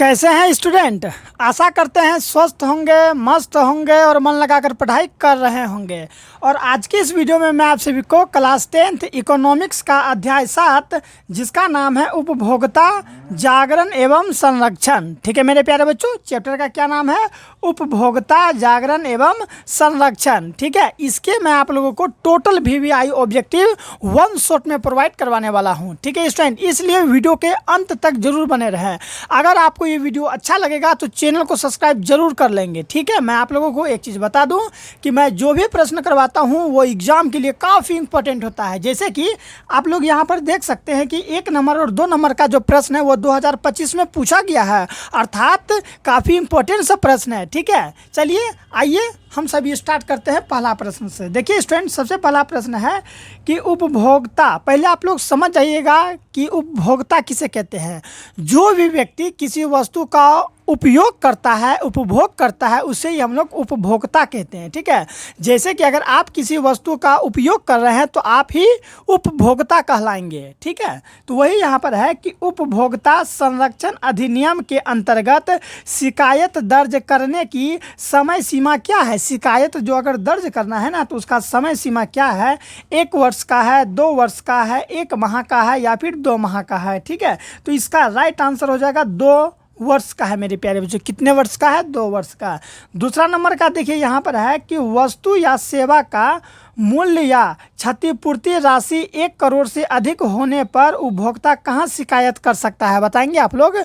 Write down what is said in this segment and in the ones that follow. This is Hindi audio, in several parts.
कैसे हैं स्टूडेंट। आशा करते हैं स्वस्थ होंगे, मस्त होंगे और मन लगाकर पढ़ाई कर रहे होंगे। और आज की इस वीडियो में मैं आप सभी को क्लास 10th इकोनॉमिक्स का अध्याय 7 जिसका नाम है उपभोक्ता जागरण एवं संरक्षण। ठीक है मेरे प्यारे बच्चों, चैप्टर का क्या नाम है? उपभोक्ता जागरण एवं संरक्षण। ठीक है, इसके मैं आप लोगों को टोटल VVI ऑब्जेक्टिव 1 शॉट में प्रोवाइड करवाने वाला हूँ। ठीक है स्टूडेंट, इसलिए वीडियो के अंत तक जरूर बने रहें। अगर आपको ये वीडियो अच्छा लगेगा तो चैनल को सब्सक्राइब जरूर कर लेंगे। ठीक है, मैं आप लोगों को एक चीज़ बता दूं कि मैं जो भी प्रश्न करवाता हूं वो एग्जाम के लिए काफ़ी इंपॉर्टेंट होता है। जैसे कि आप लोग यहां पर देख सकते हैं कि 1 नंबर और 2 नंबर का जो प्रश्न है वो 2025 में पूछा गया है, अर्थात काफ़ी इंपॉर्टेंट सा प्रश्न है। ठीक है, चलिए आइए हम सभी स्टार्ट करते हैं पहला प्रश्न से। देखिए स्टूडेंट, सबसे पहला प्रश्न है कि उपभोक्ता, पहले आप लोग समझ जाइएगा कि उपभोक्ता किसे कहते हैं। जो भी व्यक्ति किसी वस्तु का उपयोग करता है, उपभोग करता है, उसे ही हम लोग उपभोक्ता कहते हैं। ठीक है, जैसे कि अगर आप किसी वस्तु का उपयोग कर रहे हैं तो आप ही उपभोक्ता कहलाएंगे। ठीक है, तो वही यहाँ पर है कि उपभोक्ता संरक्षण अधिनियम के अंतर्गत शिकायत दर्ज करने की समय सीमा क्या है। शिकायत जो अगर दर्ज करना है ना तो उसका समय सीमा क्या है? 1 वर्ष का है, 2 वर्ष का है, 1 माह का है या फिर 2 माह का है। ठीक है, तो इसका राइट आंसर हो जाएगा 2 वर्ष का है मेरे प्यारे बच्चों। कितने वर्ष का है? 2 वर्ष का। दूसरा नंबर का देखिए यहाँ पर है कि वस्तु या सेवा का मूल्य या क्षतिपूर्ति राशि 1 करोड़ से अधिक होने पर उपभोक्ता कहाँ शिकायत कर सकता है? बताएंगे आप लोग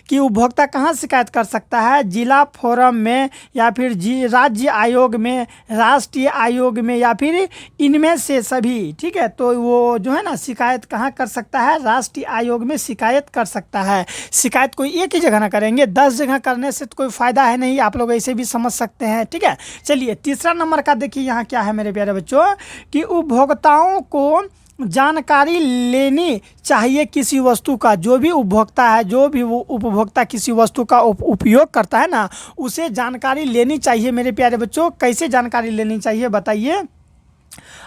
कि उपभोक्ता कहाँ शिकायत कर सकता है? जिला फोरम में या फिर राज्य आयोग में, राष्ट्रीय आयोग में या फिर इनमें से सभी। ठीक है, तो वो जो है ना शिकायत कहाँ कर सकता है? राष्ट्रीय आयोग में शिकायत कर सकता है। शिकायत कोई एक ही जगह ना करेंगे, 10 जगह करने से तो कोई फ़ायदा है नहीं, आप लोग ऐसे भी समझ सकते हैं। ठीक है, चलिए तीसरा नंबर का देखिए यहाँ क्या है मेरे प्यारे बच्चों कि उपभोक्ताओं को जानकारी लेनी चाहिए किसी वस्तु का। जो भी उपभोक्ता है, जो भी वो उपभोक्ता किसी वस्तु का उपयोग करता है ना, उसे जानकारी लेनी चाहिए मेरे प्यारे बच्चों। कैसे जानकारी लेनी चाहिए बताइए?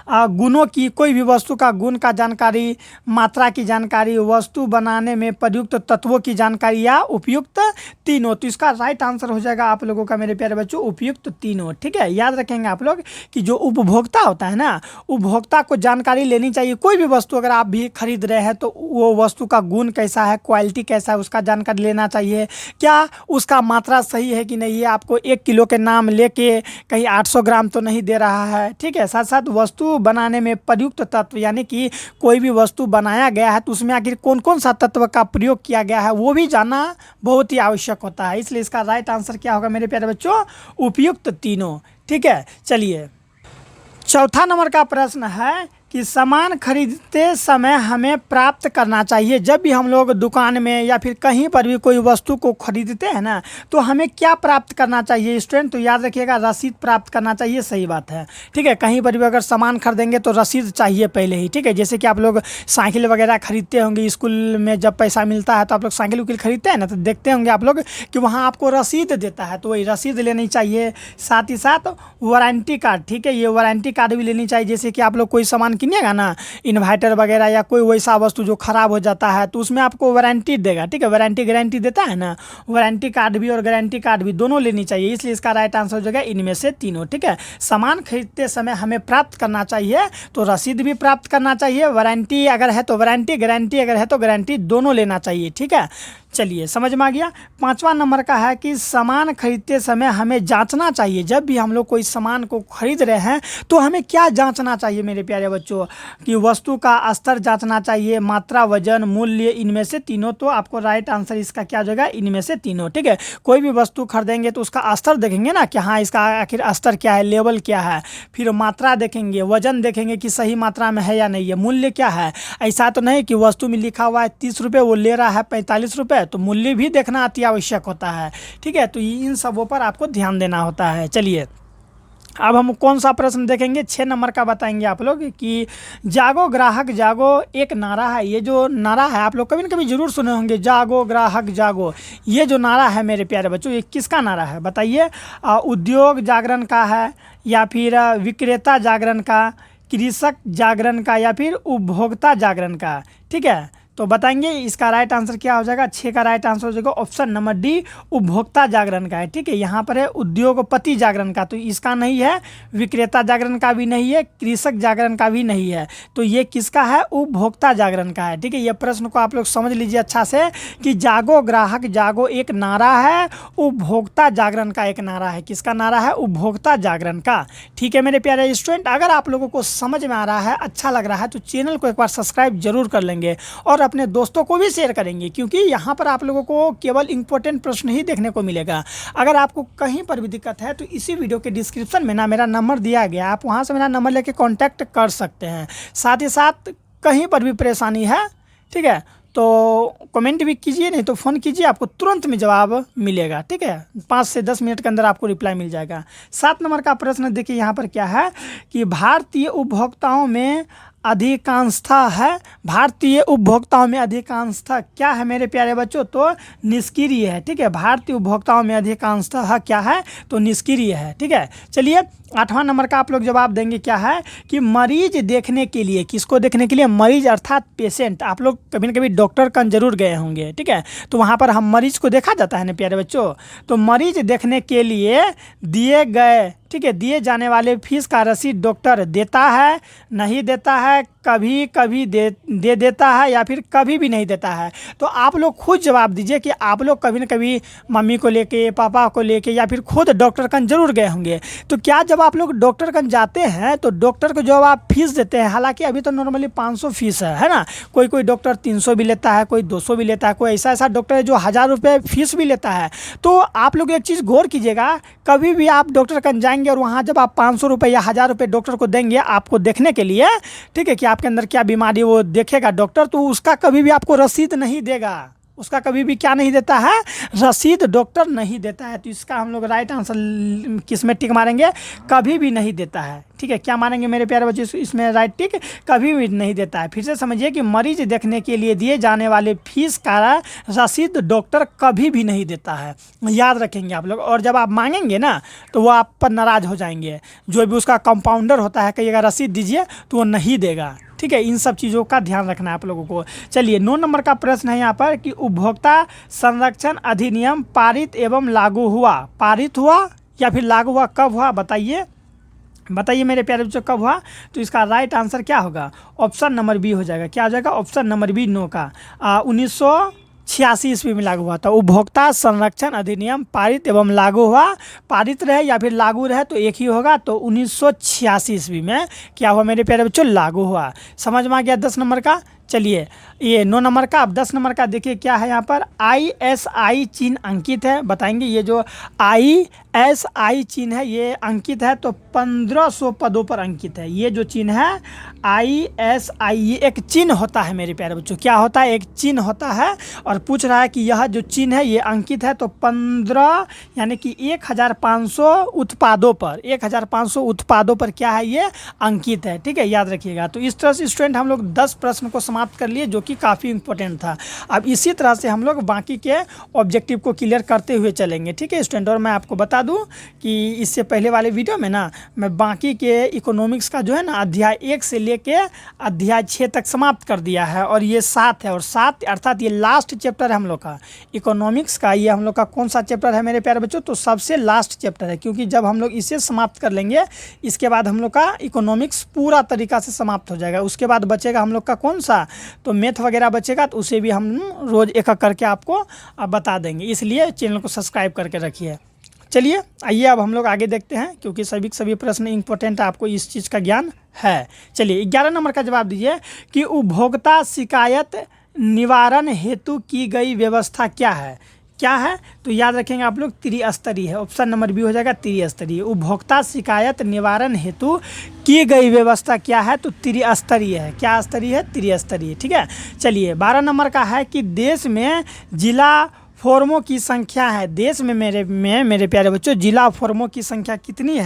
गुणों की, कोई भी वस्तु का गुण का जानकारी, मात्रा की जानकारी, वस्तु बनाने में प्रयुक्त तत्वों की जानकारी या उपयुक्त तीनों। तो इसका राइट आंसर हो जाएगा आप लोगों का मेरे प्यारे बच्चों उपयुक्त तीनों। ठीक है, याद रखेंगे आप लोग कि जो उपभोक्ता होता है ना, उपभोक्ता को जानकारी लेनी चाहिए। कोई भी वस्तु अगर आप भी खरीद रहे हैं तो वो वस्तु का गुण कैसा है, क्वालिटी कैसा है, उसका जानकारी लेना चाहिए। क्या उसका मात्रा सही है कि नहीं है, आपको 1 किलो के नाम लेके कहीं 800 ग्राम तो नहीं दे रहा है। ठीक है, साथ साथ वस्तु बनाने में प्रयुक्त तत्व, यानी कि कोई भी वस्तु बनाया गया है तो उसमें आखिर कौन कौन सा तत्व का प्रयोग किया गया है वो भी जानना बहुत ही आवश्यक होता है। इसलिए इसका राइट आंसर क्या होगा मेरे प्यारे बच्चों? उपयुक्त तीनों। ठीक है, चलिए चौथा नंबर का प्रश्न है कि सामान खरीदते समय हमें प्राप्त करना चाहिए। जब भी हम लोग दुकान में या फिर कहीं पर भी कोई वस्तु को खरीदते हैं ना तो हमें क्या प्राप्त करना चाहिए स्टूडेंट? तो याद रखिएगा रसीद प्राप्त करना चाहिए। सही बात है। ठीक है, कहीं पर भी अगर सामान खरीदेंगे तो रसीद चाहिए पहले ही। ठीक है, जैसे कि आप लोग साइकिल वगैरह खरीदते होंगे, स्कूल में जब पैसा मिलता है तो आप लोग साइकिल उकिल खरीदते हैं ना, तो देखते होंगे आप लोग कि वहाँ आपको रसीद देता है, तो वही रसीद लेनी चाहिए। साथ ही साथ वारंटी कार्ड। ठीक है, ये वारंटी कार्ड भी लेनी चाहिए। जैसे कि आप लोग कोई सामान किनिएगा ना, इन्वर्टर वगैरह या कोई वैसा वस्तु जो खराब हो जाता है तो उसमें आपको वारंटी देगा। ठीक है, वारंटी गारंटी देता है ना, वारंटी कार्ड भी और गारंटी कार्ड भी दोनों लेनी चाहिए। इसलिए इसका राइट आंसर हो जाएगा इनमें से तीनों। ठीक है, सामान खरीदते समय हमें प्राप्त करना चाहिए तो रसीद भी प्राप्त करना चाहिए, वारंटी अगर है तो वारंटी, गारंटी अगर है तो गारंटी, दोनों लेना चाहिए। ठीक है, चलिए समझ में आ गया। 5वां नंबर का है कि सामान खरीदते समय हमें जांचना चाहिए। जब भी हम लोग कोई सामान को खरीद रहे हैं तो हमें क्या जांचना चाहिए मेरे प्यारे बच्चों? कि वस्तु का स्तर जांचना चाहिए, मात्रा, वजन, मूल्य, इनमें से तीनों। तो आपको राइट आंसर इसका क्या हो जाएगा? इनमें से तीनों। ठीक है, कोई भी वस्तु खरीदेंगे तो उसका स्तर देखेंगे ना कि हाँ इसका आखिर स्तर क्या है, लेवल क्या है। फिर मात्रा देखेंगे, वजन देखेंगे कि सही मात्रा में है या नहीं है, मूल्य क्या है। ऐसा तो नहीं कि वस्तु में लिखा हुआ है 30 रुपये, वो ले रहा है 45 रुपये, तो मूल्य भी देखना अति आवश्यक होता है। ठीक है, तो इन सबों पर आपको ध्यान देना होता है। चलिए अब हम कौन सा प्रश्न देखेंगे? 6 नंबर का बताएंगे आप लोग कि जागो ग्राहक जागो एक नारा है। ये जो नारा है आप लोग कभी न कभी जरूर सुने होंगे, जागो ग्राहक जागो। ये जो नारा है मेरे प्यारे बच्चों, ये किसका नारा है बताइए? उद्योग जागरण का है या फिर विक्रेता जागरण का, कृषक जागरण का या फिर उपभोक्ता जागरण का? ठीक है, तो बताएंगे इसका राइट आंसर क्या हो जाएगा। 6 का राइट आंसर हो जाएगा ऑप्शन नंबर डी, उपभोक्ता जागरण का है। ठीक है, यहाँ पर है उद्योगपति जागरण का, तो इसका नहीं है। विक्रेता जागरण का भी नहीं है, कृषक जागरण का भी नहीं है, तो ये किसका है, उपभोक्ता जागरण का है। ठीक है, ये प्रश्न को आप लोग समझ लीजिए अच्छा से कि जागो ग्राहक जागो एक नारा है, उपभोक्ता जागरण का एक नारा है। किसका नारा है, उपभोक्ता जागरण का। ठीक है मेरे प्यारे स्टूडेंट, अगर आप लोगों को समझ में आ रहा है, अच्छा लग रहा है, तो चैनल को एक बार सब्सक्राइब जरूर कर लेंगे और अपने दोस्तों को भी शेयर करेंगे, क्योंकि यहाँ पर आप लोगों को केवल इंपॉर्टेंट प्रश्न ही देखने को मिलेगा। अगर आपको कहीं पर भी दिक्कत है तो इसी वीडियो के डिस्क्रिप्शन में ना मेरा नंबर दिया गया, आप वहाँ से मेरा नंबर लेके कांटेक्ट कर सकते हैं। साथ ही साथ कहीं पर भी परेशानी है, ठीक है, तो कमेंट भी कीजिए, नहीं तो फ़ोन कीजिए, आपको तुरंत में जवाब मिलेगा। ठीक है, 5 से 10 मिनट के अंदर आपको रिप्लाई मिल जाएगा। 7 नंबर का प्रश्न देखिए यहाँ पर क्या है कि भारतीय उपभोक्ताओं में अधिकांशता है। भारतीय उपभोक्ताओं में अधिकांशता क्या है मेरे प्यारे बच्चों, तो निष्क्रिय है। ठीक है, भारतीय उपभोक्ताओं में अधिकांशता क्या है, तो निष्क्रिय है। ठीक है, चलिए 8वां नंबर का आप लोग जवाब देंगे क्या है कि मरीज देखने के लिए, किसको देखने के लिए, मरीज अर्थात पेशेंट। आप लोग कभी ना कभी डॉक्टर कन जरूर गए होंगे, ठीक है, तो वहाँ पर हम मरीज को देखा जाता है ना प्यारे बच्चों, तो मरीज देखने के लिए दिए गए, ठीक है, दिए जाने वाले फीस का रसीद डॉक्टर देता है, नहीं देता है, कभी कभी दे देता है या फिर कभी भी नहीं देता है। तो आप लोग खुद जवाब दीजिए कि आप लोग कभी ना कभी मम्मी को लेके, पापा को लेके या फिर खुद डॉक्टर कन जरूर गए होंगे। तो क्या जब आप लोग डॉक्टर कन जाते हैं तो डॉक्टर को जब आप फीस देते हैं, हालांकि अभी तो नॉर्मली 500 फीस है ना, कोई कोई डॉक्टर 300 भी लेता है, कोई 200 भी लेता है, कोई ऐसा डॉक्टर है जो 1000 रुपये फीस भी लेता है। तो आप लोग एक चीज़ गौर कीजिएगा, कभी भी आप डॉक्टर कन जाएंगे और वहाँ जब आप 500 रुपये या 1000 रुपये डॉक्टर को देंगे आपको देखने के लिए, ठीक है, कि आपके अंदर क्या बीमारी वो देखेगा डॉक्टर, तो उसका कभी भी आपको रसीद नहीं देगा, उसका कभी भी क्या नहीं देता है, रसीद डॉक्टर नहीं देता है। तो इसका हम लोग राइट आंसर किस में टिक मारेंगे, कभी भी नहीं देता है। ठीक है, क्या मानेंगे मेरे प्यारे बच्चे इसमें राइट टिक, कभी भी नहीं देता है। फिर से समझिए कि मरीज देखने के लिए दिए जाने वाले फीस का रसीद डॉक्टर कभी भी नहीं देता है, याद रखेंगे आप लोग। और जब आप मांगेंगे ना तो वो आप पर नाराज़ हो जाएंगे, जो भी उसका कंपाउंडर होता है, कहिएगा रसीद दीजिए तो वो नहीं देगा। ठीक है, इन सब चीज़ों का ध्यान रखना है आप लोगों को। चलिए 9 नंबर का प्रश्न है यहाँ पर कि उपभोक्ता संरक्षण अधिनियम पारित एवं लागू हुआ, पारित हुआ या फिर लागू हुआ, कब हुआ बताइए, बताइए मेरे प्यारे बच्चों कब हुआ। तो इसका राइट आंसर क्या होगा, ऑप्शन नंबर बी हो जाएगा। क्या हो जाएगा, ऑप्शन नंबर बी, 9 का 1986 ईस्वी में लागू हुआ था। उपभोक्ता संरक्षण अधिनियम पारित एवं लागू हुआ, पारित रहे या फिर लागू रहे तो एक ही होगा, तो 1986 ईस्वी में क्या हुआ मेरे प्यारे बच्चों, लागू हुआ। समझ में आ गया 10 नंबर का। चलिए ये 9 नंबर का। अब 10 नंबर का देखिए क्या है यहाँ पर, ISI चिन्ह अंकित है, बताएंगे ये जो ISI चिन्ह है ये अंकित है, तो 1500 पदों पर अंकित है। ये जो चिन्ह है ISI, ये एक चिन्ह होता है मेरे प्यारे बच्चों, क्या होता है, एक चिन्ह होता है। और पूछ रहा है कि यह जो चिन्ह है ये अंकित है, तो 15 यानी कि 1500 उत्पादों पर, 1500 उत्पादों पर क्या है, ये अंकित है। ठीक है, याद रखिएगा। तो इस तरह से स्टूडेंट हम लोग 10 प्रश्न को समाप्त कर लिए, जो कि काफ़ी इंपॉर्टेंट था। अब इसी तरह से हम लोग बाकी के ऑब्जेक्टिव को क्लियर करते हुए चलेंगे। ठीक है स्टूडेंट, और मैं आपको बता दूं कि इससे पहले वाले वीडियो में ना मैं बाकी के इकोनॉमिक्स का जो है ना अध्याय 1 से लेके अध्याय 6 तक समाप्त कर दिया है, और ये 7 है, और 7 अर्थात ये लास्ट चैप्टर है हम लोग का इकोनॉमिक्स का। ये हम लोग का कौन सा चैप्टर है मेरे प्यारे बच्चों, तो सबसे लास्ट चैप्टर है, क्योंकि जब हम लोग इसे समाप्त कर लेंगे इसके बाद हम लोग का इकोनॉमिक्स पूरा तरीका से समाप्त हो जाएगा। उसके बाद बचेगा हम लोग का कौन सा, तो मैथ वगैरह बचेगा, तो उसे भी हम रोज़ एक एक करके आपको बता देंगे, इसलिए चैनल को सब्सक्राइब करके रखिए। चलिए आइए अब हम लोग आगे देखते हैं, क्योंकि सभी प्रश्न इंपॉर्टेंट है, आपको इस चीज़ का ज्ञान है। चलिए 11 नंबर का जवाब दीजिए कि उपभोक्ता शिकायत निवारण हेतु की गई व्यवस्था क्या है, क्या है, तो याद रखेंगे आप लोग त्रिस्तरीय है। ऑप्शन नंबर बी हो जाएगा त्रिस्तरीय। उपभोक्ता शिकायत निवारण हेतु की गई व्यवस्था क्या है, तो त्रिस्तरीय है। क्या स्तरीय है, त्रिस्तरीय। ठीक है, चलिए 12 नंबर का है कि देश में जिला फॉर्मों की संख्या है, देश में मेरे प्यारे बच्चों जिला फॉर्मों की संख्या कितनी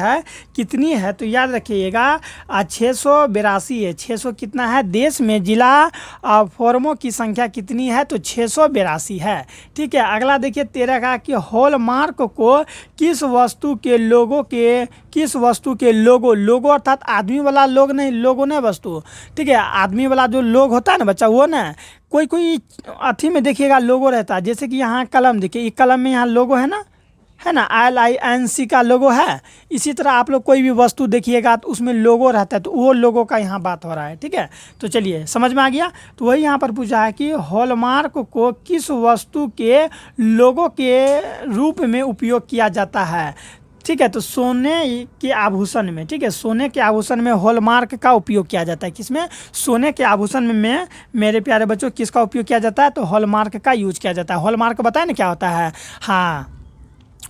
है, तो याद रखिएगा 682 है। 600 कितना है, देश में जिला फॉर्मों की संख्या कितनी है, तो 682 है। ठीक है, अगला देखिए 13 का कि हॉलमार्क को किस वस्तु के लोगो अर्थात आदमी वाला लोग नहीं, लोगो नहीं वस्तु, ठीक है, आदमी वाला जो लोग होता है ना बच्चा, वो ना कोई कोई अथी में देखिएगा लोगो रहता है, जैसे कि यहाँ कलम देखिए, ये कलम में यहाँ लोगो है ना, LINC का लोगो है। इसी तरह आप लोग कोई भी वस्तु देखिएगा तो उसमें लोगो रहता है, तो वो लोगो का यहाँ बात हो रहा है। ठीक है, तो चलिए समझ में आ गया। तो वही यहाँ पर पूछा है कि हॉलमार्क को किस वस्तु के लोगो के रूप में उपयोग किया जाता है। ठीक है, तो सोने के आभूषण में, ठीक है, सोने के आभूषण में हॉलमार्क का उपयोग किया जाता है। किसमें? सोने के आभूषण में मेरे प्यारे बच्चों किसका उपयोग किया जाता है? तो हॉलमार्क का यूज किया जाता है। हॉलमार्क बताए ना क्या होता है? हाँ,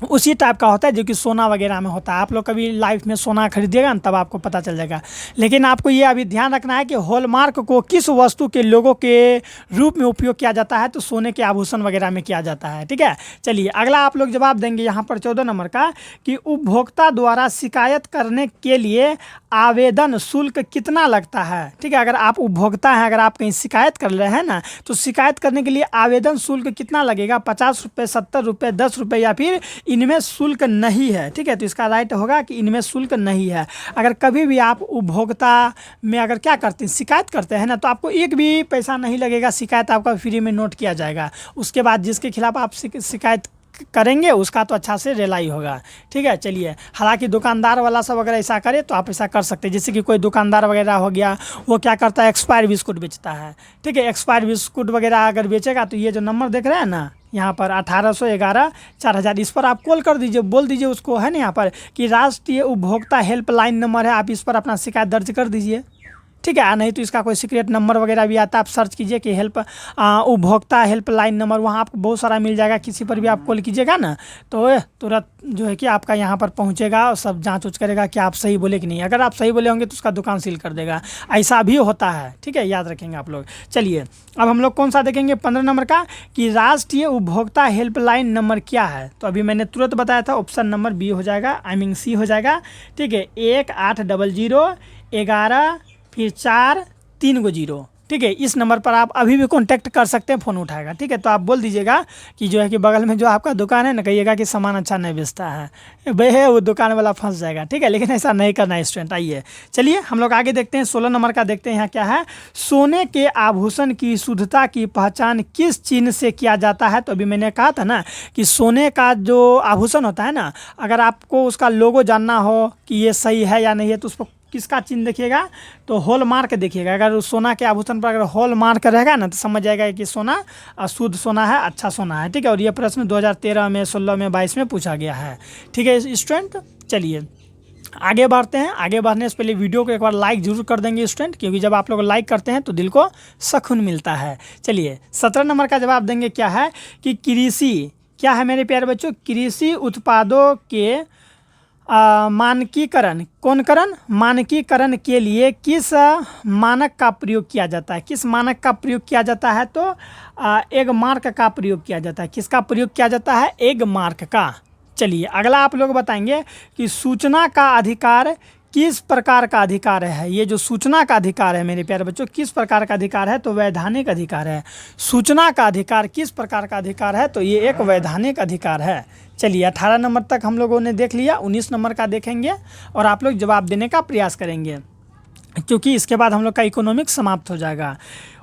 उसी टाइप का होता है जो कि सोना वगैरह में होता है। आप लोग कभी लाइफ में सोना खरीदिएगा ना, तब आपको पता चल जाएगा। लेकिन आपको ये अभी ध्यान रखना है कि हॉलमार्क को किस वस्तु के लोगों के रूप में उपयोग किया जाता है, तो सोने के आभूषण वगैरह में किया जाता है। ठीक है, चलिए अगला आप लोग जवाब देंगे यहाँ पर 14 नंबर का कि उपभोक्ता द्वारा शिकायत करने के लिए आवेदन शुल्क कितना लगता है। ठीक है, अगर आप उपभोक्ता हैं, अगर आप कहीं शिकायत कर रहे हैं ना, तो शिकायत करने के लिए आवेदन शुल्क कितना लगेगा? 50 रुपये, 70 रुपये, 10 रुपये, या फिर इनमें शुल्क नहीं है। ठीक है, तो इसका राइट होगा कि इनमें शुल्क नहीं है। अगर कभी भी आप उपभोक्ता में अगर क्या करते हैं, शिकायत करते हैं ना, तो आपको एक भी पैसा नहीं लगेगा, शिकायत आपका फ्री में नोट किया जाएगा। उसके बाद जिसके खिलाफ आप शिकायत करेंगे उसका तो अच्छा से रेलाई होगा। ठीक है, चलिए, हालांकि दुकानदार वाला सब अगर ऐसा करे तो आप ऐसा कर सकते हैं। जैसे कि कोई दुकानदार वगैरह हो गया, वो क्या करता है, एक्सपायर बिस्कुट बेचता है। ठीक है, एक्सपायर बिस्कुट वगैरह अगर बेचेगा तो ये जो नंबर देख रहे हैं ना यहाँ पर 1811 4000, इस पर आप कॉल कर दीजिए, बोल दीजिए उसको, है ना यहाँ पर कि राष्ट्रीय उपभोक्ता हेल्पलाइन नंबर है, आप इस पर अपना शिकायत दर्ज कर दीजिए। ठीक है, नहीं तो इसका कोई सीक्रेट नंबर वगैरह भी आता है, आप सर्च कीजिए कि उपभोक्ता हेल्पलाइन नंबर, वहाँ आपको बहुत सारा मिल जाएगा। किसी पर भी आप कॉल कीजिएगा ना तो तुरंत जो है कि आपका यहाँ पर पहुँचेगा और सब जांच उच करेगा कि आप सही बोले कि नहीं। अगर आप सही बोले होंगे तो उसका दुकान सील कर देगा, ऐसा भी होता है। ठीक है, याद रखेंगे आप लोग। चलिए अब हम लोग कौन सा देखेंगे? 15 नंबर का कि राष्ट्रीय उपभोक्ता हेल्पलाइन नंबर क्या है। तो अभी मैंने तुरंत बताया था, ऑप्शन नंबर बी हो जाएगा, आई मीन सी हो जाएगा। ठीक है, 180011 फिर 4 3 0। ठीक है, इस नंबर पर आप अभी भी कांटेक्ट कर सकते हैं, फ़ोन उठाएगा। ठीक है, तो आप बोल दीजिएगा कि जो है कि बगल में जो आपका दुकान है ना, कहिएगा कि सामान अच्छा नहीं बेचता है, भाई वो दुकान वाला फंस जाएगा। ठीक है, लेकिन ऐसा नहीं करना है स्टूडेंट। आइए चलिए हम लोग आगे देखते हैं, 16 नंबर का देखते हैं यहाँ क्या है। सोने के आभूषण की शुद्धता की पहचान किस चिन्ह से किया जाता है। तो अभी मैंने कहा था ना कि सोने का जो आभूषण होता है ना, अगर आपको उसका लोगो जानना हो कि ये सही है या नहीं है, तो उस पर किसका चिन्ह देखिएगा? तो हॉल मार्क देखिएगा। अगर उस सोना के आभूषण पर अगर हॉल मार्क रहेगा ना, तो समझ जाएगा कि सोना शुद्ध सोना है, अच्छा सोना है। ठीक है, और ये प्रश्न 2013 में, 16 में, 22 में पूछा गया है। ठीक है स्टूडेंट, चलिए आगे बढ़ते हैं। आगे बढ़ने से पहले वीडियो को एक बार लाइक जरूर कर देंगे स्टूडेंट, क्योंकि जब आप लोग लाइक करते हैं तो दिल को सुकून मिलता है। चलिए 17 नंबर का जवाब देंगे क्या है कि कृषि क्या है मेरे प्यारे बच्चों? कृषि उत्पादों के मानकीकरण, मानकीकरण के लिए किस मानक का प्रयोग किया जाता है? किस मानक का प्रयोग किया जाता है? तो एग मार्क का प्रयोग किया जाता है। किसका प्रयोग किया जाता है? एग मार्क का। चलिए अगला आप लोग बताएंगे कि सूचना का अधिकार किस प्रकार का अधिकार है। ये जो सूचना का अधिकार है मेरे प्यारे बच्चों, किस प्रकार का अधिकार है? तो वैधानिक अधिकार है। सूचना का अधिकार किस प्रकार का अधिकार है? तो ये एक वैधानिक अधिकार है। चलिए 18 नंबर तक हम लोगों ने देख लिया, 19 नंबर का देखेंगे और आप लोग जवाब देने का प्रयास करेंगे, क्योंकि इसके बाद हम लोग का इकोनॉमिक्स समाप्त हो जाएगा।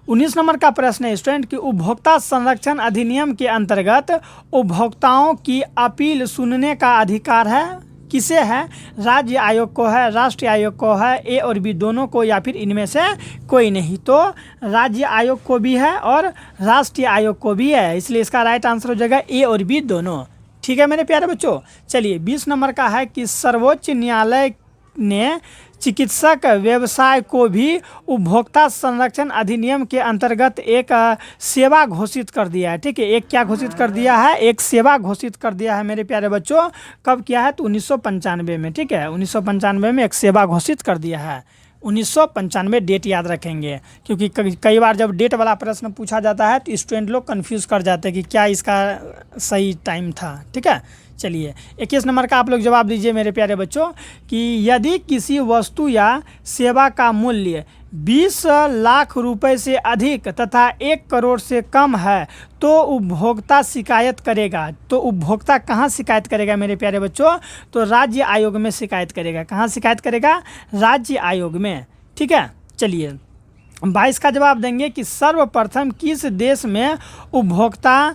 19 नंबर का प्रश्न है स्टूडेंट कि उपभोक्ता संरक्षण अधिनियम के अंतर्गत उपभोक्ताओं की अपील सुनने का अधिकार है किसे है? राज्य आयोग को है, राष्ट्रीय आयोग को है, ए और बी दोनों को, या फिर इनमें से कोई नहीं? तो राज्य आयोग को भी है और राष्ट्रीय आयोग को भी है, इसलिए इसका राइट आंसर हो जाएगा ए और बी दोनों। ठीक है मेरे प्यारे बच्चों। चलिए 20 नंबर का है कि सर्वोच्च न्यायालय ने चिकित्सक व्यवसाय को भी उपभोक्ता संरक्षण अधिनियम के अंतर्गत एक सेवा घोषित कर दिया है। ठीक है, एक क्या घोषित कर दिया है? एक सेवा घोषित कर दिया है मेरे प्यारे बच्चों। कब किया है? तो 1995 में। ठीक है, 1995 में एक सेवा घोषित कर दिया है। 1995 डेट याद रखेंगे, क्योंकि कई बार जब डेट वाला प्रश्न पूछा जाता है तो स्टूडेंट लोग कंफ्यूज कर जाते हैं कि क्या इसका सही टाइम था। ठीक है, चलिए 21 नंबर का आप लोग जवाब दीजिए मेरे प्यारे बच्चों कि यदि किसी वस्तु या सेवा का मूल्य 20 लाख रुपए से अधिक तथा 1 करोड़ से कम है तो उपभोक्ता शिकायत करेगा। तो उपभोक्ता कहाँ शिकायत करेगा मेरे प्यारे बच्चों? तो राज्य आयोग में शिकायत करेगा। कहाँ शिकायत करेगा? राज्य आयोग में। ठीक है, चलिए 22 का जवाब देंगे कि सर्वप्रथम किस देश में उपभोक्ता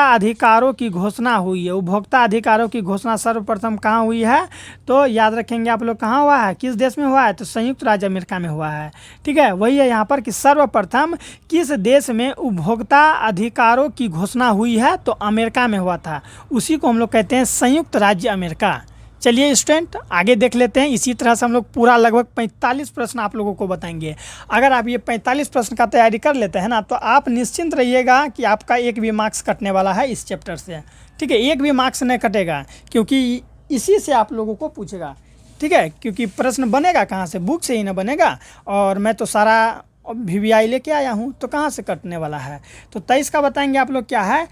अधिकारों की घोषणा हुई है। उपभोक्ता अधिकारों की घोषणा सर्वप्रथम कहाँ हुई है, तो याद रखेंगे आप लोग कहाँ हुआ है, किस देश में हुआ है, तो संयुक्त राज्य अमेरिका में हुआ है। ठीक है, वही है यहाँ पर कि सर्वप्रथम किस देश में उपभोक्ता अधिकारों की घोषणा हुई है, तो अमेरिका में हुआ था। उसी को हम लोग कहते हैं संयुक्त राज्य अमेरिका। चलिए स्टूडेंट आगे देख लेते हैं। इसी तरह से हम लोग पूरा लगभग 45 प्रश्न आप लोगों को बताएंगे। अगर आप ये 45 प्रश्न का तैयारी कर लेते हैं ना, तो आप निश्चिंत रहिएगा कि आपका एक भी मार्क्स कटने वाला है इस चैप्टर से। ठीक है, एक भी मार्क्स नहीं कटेगा, क्योंकि इसी से आप लोगों को पूछेगा। ठीक है, क्योंकि प्रश्न बनेगा कहाँ से, बुक से ही ना बनेगा, और मैं तो सारा VVI लेके आया हूँ, तो कहाँ से कटने वाला है। तो 23 का बताएंगे आप लोग क्या है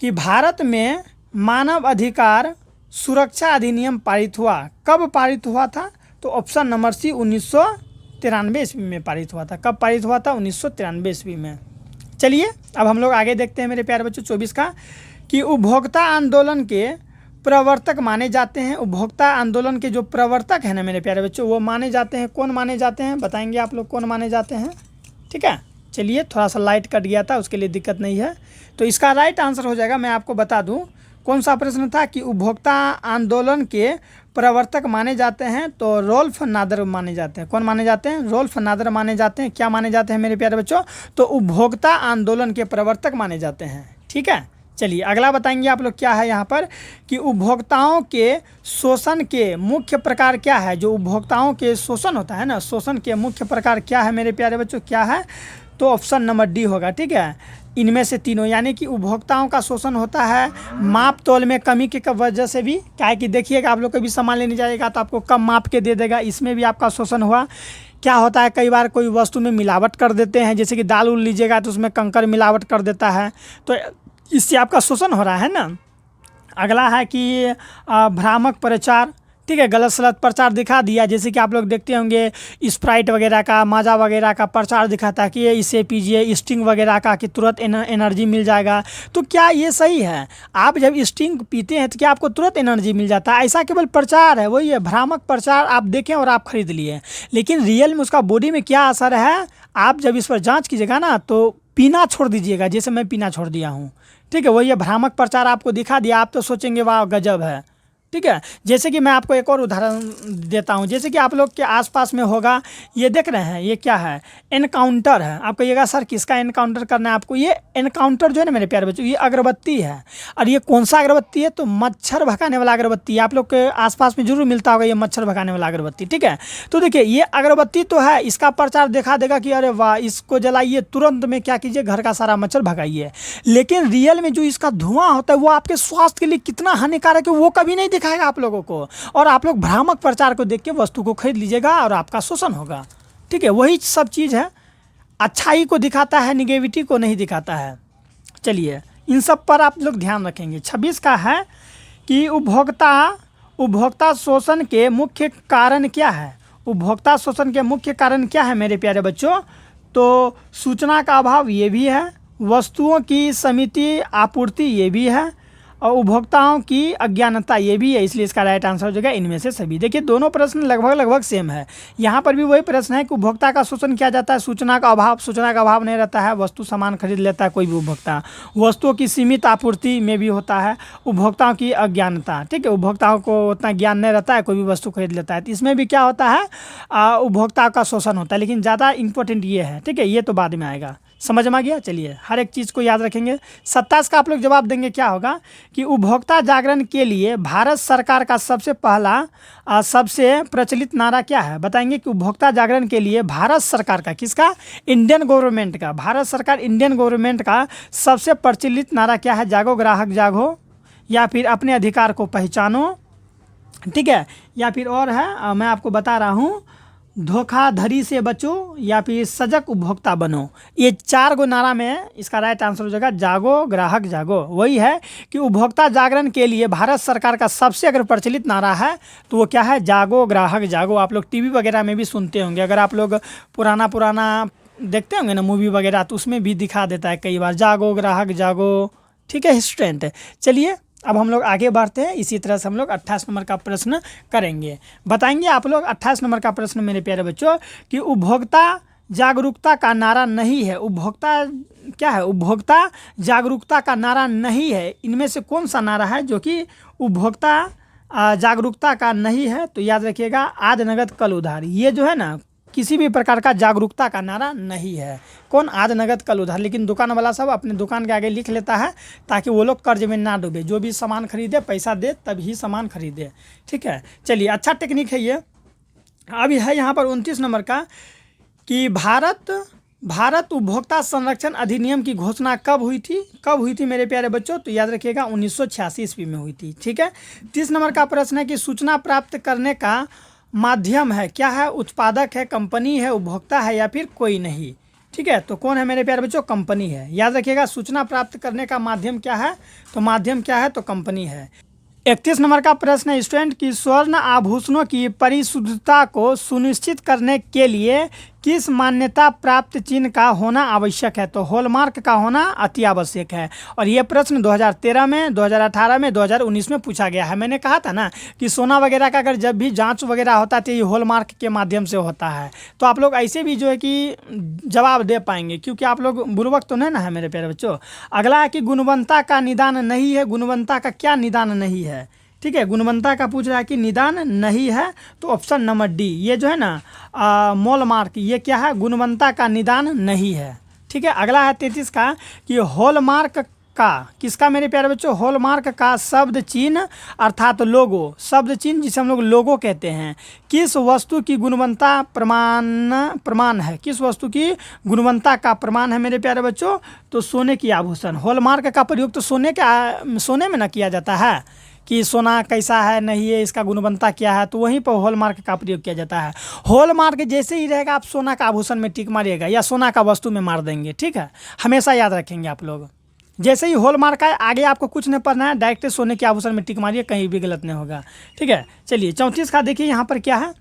कि भारत में मानव अधिकार सुरक्षा अधिनियम पारित हुआ। कब पारित हुआ था, तो ऑप्शन नंबर सी 1993 ईस्वी में पारित हुआ था। कब पारित हुआ था, 1993 ईस्वी में। चलिए अब हम लोग आगे देखते हैं मेरे प्यारे बच्चों 24 का कि उपभोक्ता आंदोलन के प्रवर्तक माने जाते हैं। उपभोक्ता आंदोलन के जो प्रवर्तक हैं ना मेरे प्यारे बच्चों, वो माने जाते हैं। कौन माने जाते हैं, बताएंगे आप लोग कौन माने जाते हैं। ठीक है, चलिए थोड़ा सा लाइट कट गया था, उसके लिए दिक्कत नहीं है। तो इसका राइट आंसर हो जाएगा, मैं आपको बता दूं कौन सा प्रश्न था कि उपभोक्ता आंदोलन के प्रवर्तक माने जाते हैं, तो रोल्फ नादर माने जाते हैं। कौन माने जाते हैं, रोल्फ नादर माने जाते हैं। क्या माने जाते हैं मेरे प्यारे बच्चों, तो उपभोक्ता आंदोलन के प्रवर्तक माने जाते हैं। ठीक है, चलिए अगला बताएंगे आप लोग क्या है यहाँ पर कि उपभोक्ताओं के शोषण के मुख्य प्रकार क्या है। जो उपभोक्ताओं के शोषण होता है ना, शोषण के मुख्य प्रकार क्या है मेरे प्यारे बच्चों, क्या है, तो ऑप्शन नंबर डी होगा। ठीक है, इनमें से तीनों, यानी कि उपभोक्ताओं का शोषण होता है माप तोल में कमी की वजह से भी। क्या है कि देखिएगा आप लोग कभी सामान लेने जाएगा तो आपको कम माप के दे देगा, इसमें भी आपका शोषण हुआ। क्या होता है, कई बार कोई वस्तु में मिलावट कर देते हैं, जैसे कि दाल उल लीजिएगा तो उसमें कंकर मिलावट कर देता है, तो इससे आपका शोषण हो रहा है ना। अगला है कि भ्रामक प्रचार। ठीक है, गलत सलत प्रचार दिखा दिया, जैसे कि आप लोग देखते होंगे स्प्राइट वगैरह का, माजा वगैरह का प्रचार दिखाता है कि ये इसे पीजिए, स्टिंग वगैरह का, कि तुरंत एनर्जी मिल जाएगा। तो क्या ये सही है, आप जब स्टिंग पीते हैं तो क्या आपको तुरंत एनर्जी मिल जाता है, ऐसा केवल प्रचार है, वही है भ्रामक प्रचार। आप देखें और आप खरीद लिए, लेकिन रियल में उसका बॉडी में क्या असर है, आप जब इस पर जाँच कीजिएगा ना तो पीना छोड़ दीजिएगा, जैसे मैं पीना छोड़ दिया हूँ। ठीक है, वही है भ्रामक प्रचार आपको दिखा दिया, आप तो सोचेंगे वाह गजब है। ठीक है, जैसे कि मैं आपको एक और उदाहरण देता हूं, जैसे कि आप लोग के आसपास में होगा, ये देख रहे हैं, ये क्या है, एनकाउंटर है। आप कहिएगा सर किसका एनकाउंटर करना है आपको, ये एनकाउंटर जो है ना मेरे प्यारे बच्चों, ये अगरबत्ती है। और ये कौन सा अगरबत्ती है, तो मच्छर भगाने वाला अगरबत्ती है। आप लोग के आसपास में जरूर मिलता होगा ये मच्छर भगाने वाला अगरबत्ती। ठीक है, तो देखिए ये अगरबत्ती तो है, इसका प्रचार दिखा देगा कि अरे वाह इसको जलाइए, तुरंत में क्या कीजिए, घर का सारा मच्छर भगाइए। लेकिन रियल में जो इसका धुआं होता है वो आपके स्वास्थ्य के लिए कितना हानिकारक है वो कभी नहीं दिखाएगा आप लोगों को, और आप लोग भ्रामक प्रचार को देख के वस्तु को खरीद लीजिएगा और आपका शोषण होगा। ठीक है, वही सब चीज़ है, अच्छाई को दिखाता है, निगेटिविटी को नहीं दिखाता है। चलिए इन सब पर आप लोग ध्यान रखेंगे। 26 का है कि उपभोक्ता शोषण के मुख्य कारण क्या है। उपभोक्ता शोषण के मुख्य कारण क्या है मेरे प्यारे बच्चों, तो सूचना का अभाव ये भी है, वस्तुओं की सीमित आपूर्ति ये भी है, और उपभोक्ताओं की अज्ञानता ये भी है। इसलिए इसका राइट आंसर हो जाएगा इनमें से सभी। देखिए दोनों प्रश्न लगभग सेम है। यहाँ पर भी वही प्रश्न है कि उपभोक्ता का शोषण किया जाता है, सूचना का अभाव नहीं रहता है, वस्तु सामान खरीद लेता है कोई भी उपभोक्ता, वस्तुओं की सीमित आपूर्ति में भी होता है, उपभोक्ताओं की अज्ञानता। ठीक है, उपभोक्ताओं को उतना ज्ञान नहीं रहता है, कोई भी वस्तु खरीद लेता है, तो इसमें भी क्या होता है, उपभोक्ता का शोषण होता है। लेकिन ज़्यादा इंपॉर्टेंट ये है। ठीक है, ये तो बाद में आएगा, समझ में आ गया। चलिए हर एक चीज़ को याद रखेंगे। 27 का आप लोग जवाब देंगे क्या होगा कि उपभोक्ता जागरण के लिए भारत सरकार का सबसे पहला सबसे प्रचलित नारा क्या है। बताएंगे कि उपभोक्ता जागरण के लिए भारत सरकार का, किसका, इंडियन गवर्नमेंट का, भारत सरकार इंडियन गवर्नमेंट का सबसे प्रचलित नारा क्या है, जागो ग्राहक जागो, या फिर अपने अधिकार को पहचानो। ठीक है, या फिर और है मैं आपको बता रहा हूँ, धोखाधड़ी से बचो, या फिर सजग उपभोक्ता बनो। ये 4 गो नारा में इसका राइट आंसर हो जाएगा जागो ग्राहक जागो। वही है कि उपभोक्ता जागरण के लिए भारत सरकार का सबसे अगर प्रचलित नारा है तो वो क्या है, जागो ग्राहक जागो। आप लोग टीवी वगैरह में भी सुनते होंगे, अगर आप लोग पुराना देखते होंगे ना मूवी वगैरह, तो उसमें भी दिखा देता है कई बार, जागो ग्राहक जागो। ठीक है स्टूडेंट, चलिए अब हम लोग आगे बढ़ते हैं। इसी तरह से हम लोग 28 नंबर का प्रश्न करेंगे। बताएंगे आप लोग 28 नंबर का प्रश्न मेरे प्यारे बच्चों कि उपभोक्ता जागरूकता का नारा नहीं है। उपभोक्ता क्या है? उपभोक्ता जागरूकता का नारा नहीं है। इनमें से कौन सा नारा है जो कि उपभोक्ता जागरूकता का नहीं है? तो याद रखिएगा, आज नगद कल उधार, ये जो है ना किसी भी प्रकार का जागरूकता का नारा नहीं है। कौन? आज नगद कल उधार। लेकिन दुकान वाला सब अपने दुकान के आगे लिख लेता है ताकि वो लोग कर्ज में ना डूबे। जो भी सामान खरीदे पैसा दे तब ही सामान खरीदे। ठीक है, चलिए, अच्छा टेक्निक है ये। अभी है यहाँ पर 29 नंबर का कि भारत उपभोक्ता संरक्षण अधिनियम की घोषणा कब हुई थी? कब हुई थी मेरे प्यारे बच्चों? तो याद रखिएगा 1986 ईस्वी में हुई थी। ठीक है। 30 नंबर का प्रश्न है कि सूचना प्राप्त करने का माध्यम है, क्या है? उत्पादक है, कंपनी है, उपभोक्ता है या फिर कोई नहीं। ठीक है, तो कौन है मेरे प्यारे बच्चों? कंपनी है। याद रखिएगा, सूचना प्राप्त करने का माध्यम क्या है? तो माध्यम क्या है? तो कंपनी है। 31 नंबर का प्रश्न है स्टूडेंट की स्वर्ण आभूषणों की परिशुद्धता को सुनिश्चित करने के लिए किस मान्यता प्राप्त चिन्ह का होना आवश्यक है? तो हॉलमार्क का होना अति आवश्यक है। और ये प्रश्न 2013 में, 2018 में, 2019 में पूछा गया है। मैंने कहा था ना कि सोना वगैरह का अगर जब भी जांच वगैरह होता है तो ये हॉलमार्क के माध्यम से होता है। तो आप लोग ऐसे भी जो है कि जवाब दे पाएंगे, क्योंकि आप लोग बुर्बक तो नहीं ना है मेरे प्यारे बच्चों। अगला है कि गुणवत्ता का निदान नहीं है। गुणवत्ता का क्या निदान नहीं है? ठीक है, गुणवत्ता का पूछ रहा है कि निदान नहीं है, तो ऑप्शन नंबर डी, ये जो है ना मॉल मार्क, ये क्या है? गुणवत्ता का निदान नहीं है। ठीक है, अगला है 33 का कि हॉलमार्क का, किसका मेरे प्यारे बच्चों? हॉलमार्क का शब्द चिन्ह अर्थात लोगो, शब्द चिन्ह जिसे हम लोग लोगो कहते हैं, किस वस्तु की गुणवत्ता प्रमाण है? किस वस्तु की गुणवत्ता का प्रमाण है मेरे प्यारे बच्चों? तो सोने की आभूषण। हॉलमार्क का प्रयोग तो सोने में ना किया जाता है कि सोना कैसा है, नहीं है, इसका गुणवत्ता क्या है, तो वहीं पर हॉलमार्क का प्रयोग किया जाता है। हॉलमार्क जैसे ही रहेगा आप सोना का आभूषण में टिक मारिएगा या सोना का वस्तु में मार देंगे। ठीक है, हमेशा याद रखेंगे आप लोग। जैसे ही हॉलमार्क है, आगे आपको कुछ नहीं पढ़ना है, डायरेक्ट सोने के आभूषण में टिक मारिए, कहीं भी गलत नहीं होगा। ठीक है, चलिए 34 का देखिए यहाँ पर क्या है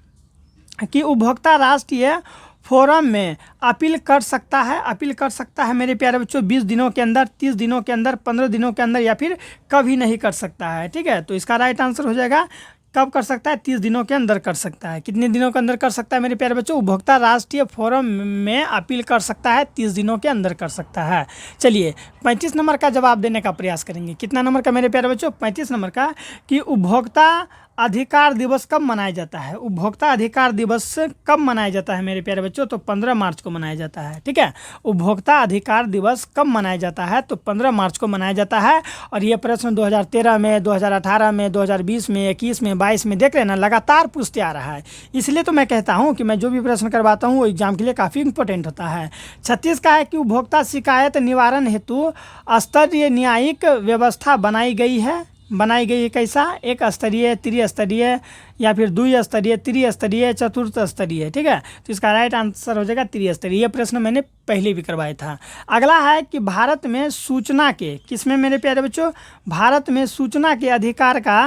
कि उपभोक्ता राष्ट्रीय फोरम में अपील कर सकता है। अपील कर सकता है मेरे प्यारे बच्चों 20 दिनों के अंदर, 30 दिनों के अंदर, 15 दिनों के अंदर, या फिर कभी नहीं कर सकता है। ठीक है, तो इसका राइट आंसर हो जाएगा कब कर सकता है? 30 दिनों के अंदर कर सकता है। कितने दिनों के अंदर कर सकता है मेरे प्यारे बच्चों? उपभोक्ता राष्ट्रीय फोरम में अपील कर सकता है, 30 दिनों के अंदर कर सकता है। चलिए 35 नंबर का जवाब देने का प्रयास करेंगे। कितना नंबर का मेरे प्यारे बच्चों? 35 नंबर का कि उपभोक्ता अधिकार दिवस कब मनाया जाता है? उपभोक्ता अधिकार दिवस कब मनाया जाता है मेरे प्यारे बच्चों? तो 15 मार्च को मनाया जाता है। ठीक है, उपभोक्ता अधिकार दिवस कब मनाया जाता है? तो 15 मार्च को मनाया जाता है। और ये प्रश्न 2013 में, 2018 में, 2020 में, 21 में, 22 में देख रहे हैं ना, लगातार पूछते आ रहा है। इसलिए तो मैं कहता हूँ कि मैं जो भी प्रश्न करवाता हूँ वो एग्जाम के लिए काफ़ी इंपॉर्टेंट होता है। 36 का है कि उपभोक्ता शिकायत निवारण हेतु स्तरीय न्यायिक व्यवस्था बनाई गई है। कैसा? एक स्तरीय, त्रिस्तरीय, या फिर द्विस्तरीय, त्रिस्तरीय, चतुर्थ स्तरीय। ठीक है, तो इसका राइट आंसर हो जाएगा त्रिस्तरीय। ये प्रश्न मैंने पहले भी करवाया था। अगला है कि भारत में सूचना के, किसमें मेरे प्यारे बच्चों? भारत में सूचना के अधिकार का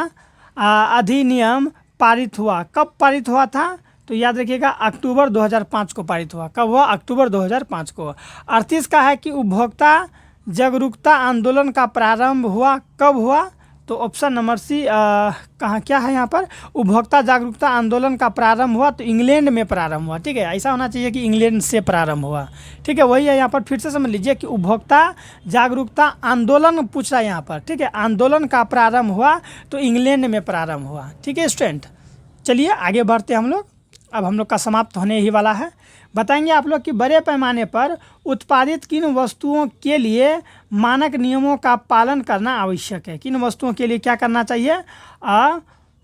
अधिनियम पारित हुआ। कब पारित हुआ था? तो याद रखिएगा अक्टूबर 2005 को पारित हुआ। कब हुआ? अक्टूबर 2005 को। 38 का है कि उपभोक्ता जागरूकता आंदोलन का प्रारंभ हुआ। कब हुआ? तो ऑप्शन नंबर सी, कहाँ क्या है यहाँ पर? उपभोक्ता जागरूकता आंदोलन का प्रारंभ हुआ तो इंग्लैंड में प्रारंभ हुआ। ठीक है, ऐसा होना चाहिए कि इंग्लैंड से प्रारंभ हुआ। ठीक है, वही है यहाँ पर, फिर से समझ लीजिए कि उपभोक्ता जागरूकता आंदोलन पूछ रहा है यहाँ पर। ठीक है, आंदोलन का प्रारंभ हुआ तो इंग्लैंड में प्रारंभ हुआ। ठीक है स्टूडेंट, चलिए आगे बढ़ते हम लोग। अब हम लोग का समाप्त होने ही वाला है। बताएंगे आप लोग कि बड़े पैमाने पर उत्पादित किन वस्तुओं के लिए मानक नियमों का पालन करना आवश्यक है। किन वस्तुओं के लिए क्या करना चाहिए?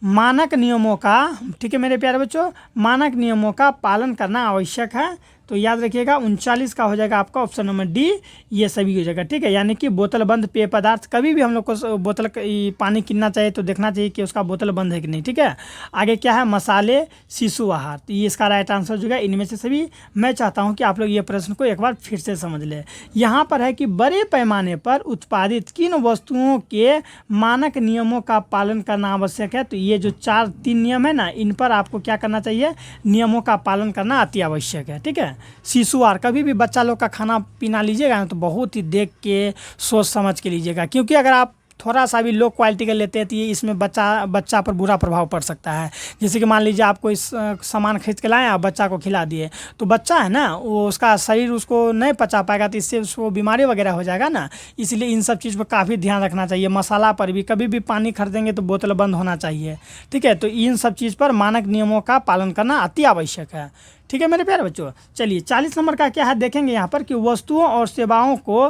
मानक नियमों का, ठीक है मेरे प्यारे बच्चों, मानक नियमों का पालन करना आवश्यक है। तो याद रखिएगा 39 का हो जाएगा आपका ऑप्शन नंबर डी, ये सभी हो जाएगा। ठीक है, यानी कि बोतल बंद पेय पदार्थ, कभी भी हम लोग को बोतल पानी किनना चाहिए तो देखना चाहिए कि उसका बोतल बंद है कि नहीं। ठीक है, आगे क्या है? मसाले, शिशु आहार, तो ये इसका राइट आंसर जो है इनमें से सभी। मैं चाहता हूँ कि आप लोग ये प्रश्न को एक बार फिर से समझ लें। यहाँ पर है कि बड़े पैमाने पर उत्पादित किन वस्तुओं के मानक नियमों का पालन करना आवश्यक है। तो ये जो 4-3 नियम है ना, इन पर आपको क्या करना चाहिए? नियमों का पालन करना अति आवश्यक है। ठीक है, शिशु आहार, कभी भी बच्चा लोग का खाना पीना लीजिएगा ना तो बहुत ही देख के सोच समझ के लीजिएगा, क्योंकि अगर आप थोड़ा सा भी लो क्वालिटी का लेते हैं तो ये इसमें बच्चा पर बुरा प्रभाव पड़ सकता है। जैसे कि मान लीजिए आप कोई सामान खरीद के लाएँ, आप बच्चा को खिला दिए, तो बच्चा है ना, वो उसका शरीर उसको नहीं पचा पाएगा, तो इससे उसको बीमारी वगैरह हो जाएगा ना। इसलिए इन सब चीज़ पर काफ़ी ध्यान रखना चाहिए। मसाला पर भी कभी भी पानी खरीदेंगे तो बोतल बंद होना चाहिए, ठीक है। तो इन सब चीज़ पर मानक नियमों का पालन करना अति आवश्यक है, ठीक है मेरे प्यारे बच्चों। चलिए 40 नंबर का क्या है देखेंगे यहाँ पर कि वस्तुओं और सेवाओं को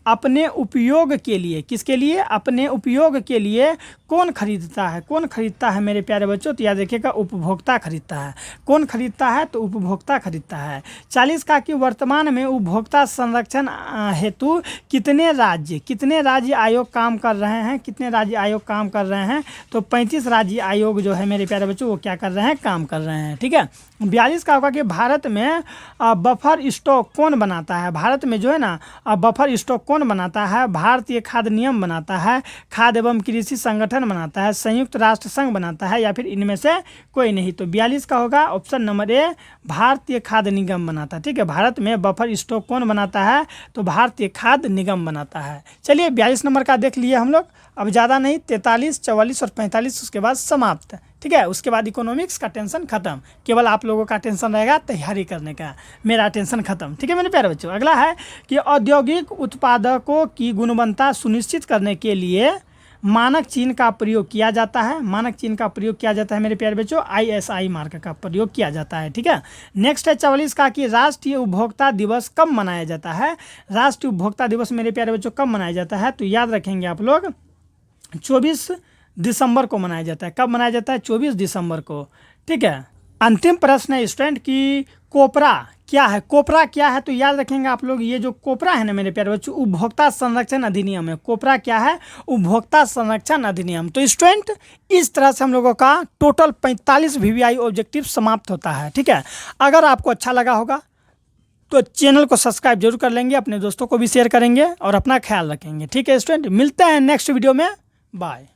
अपने उपयोग के लिए, किसके लिए, अपने उपयोग के लिए कौन खरीदता है। कौन खरीदता है मेरे प्यारे बच्चों, तो याद रखिएगा उपभोक्ता खरीदता है। कौन खरीदता है, तो उपभोक्ता खरीदता है। 40 का कि वर्तमान में उपभोक्ता संरक्षण हेतु कितने राज्य आयोग काम कर रहे हैं। कितने राज्य आयोग काम कर रहे हैं, तो 35 राज्य आयोग जो है मेरे प्यारे बच्चों वो क्या कर रहे हैं, काम कर रहे हैं, ठीक है। 42 का होगा कि भारत में बफर स्टॉक कौन बनाता है। भारत में जो है ना बफर स्टॉक कौन बनाता है, भारतीय खाद्य नियम बनाता है, खाद्य एवं कृषि संगठन बनाता है, संयुक्त राष्ट्र संघ बनाता है, या फिर इनमें से कोई नहीं। तो 42 का होगा ऑप्शन नंबर ए, भारतीय खाद्य निगम बनाता है, ठीक है। भारत में बफर स्टॉक कौन बनाता है, तो भारतीय खाद्य निगम बनाता है। चलिए 42 नंबर का देख लिए हम लोग, अब ज़्यादा नहीं, 43, 44 और 45 उसके बाद समाप्त, ठीक है। उसके बाद इकोनॉमिक्स का टेंशन खत्म, केवल आप लोगों का टेंशन रहेगा तैयारी करने का, मेरा टेंशन खत्म, ठीक है मेरे प्यारे बच्चों। अगला है कि औद्योगिक उत्पादकों की गुणवत्ता सुनिश्चित करने के लिए मानक चिन्ह का प्रयोग किया जाता है। मानक चिन्ह का प्रयोग किया जाता है मेरे प्यारे बच्चों, ISI मार्क का प्रयोग किया जाता है, ठीक है। नेक्स्ट है 44 का कि राष्ट्रीय उपभोक्ता दिवस कब मनाया जाता है। राष्ट्रीय उपभोक्ता दिवस मेरे प्यारे बच्चों कब मनाया जाता है, तो याद रखेंगे आप लोग 24 दिसंबर को मनाया जाता है। कब मनाया जाता है, 24 दिसंबर को, ठीक है। अंतिम प्रश्न है स्टूडेंट की कोपरा क्या है। कोपरा क्या है, तो याद रखेंगे आप लोग, ये जो कोपरा है ना मेरे प्यारे बच्चों, उपभोक्ता संरक्षण अधिनियम है। कोपरा क्या है, उपभोक्ता संरक्षण अधिनियम। तो स्टूडेंट इस तरह से हम लोगों का टोटल 45 VVI ऑब्जेक्टिव समाप्त होता है, ठीक है। अगर आपको अच्छा लगा होगा तो चैनल को सब्सक्राइब जरूर कर लेंगे, अपने दोस्तों को भी शेयर करेंगे और अपना ख्याल रखेंगे, ठीक है स्टूडेंट। मिलते हैं नेक्स्ट वीडियो में, बाय।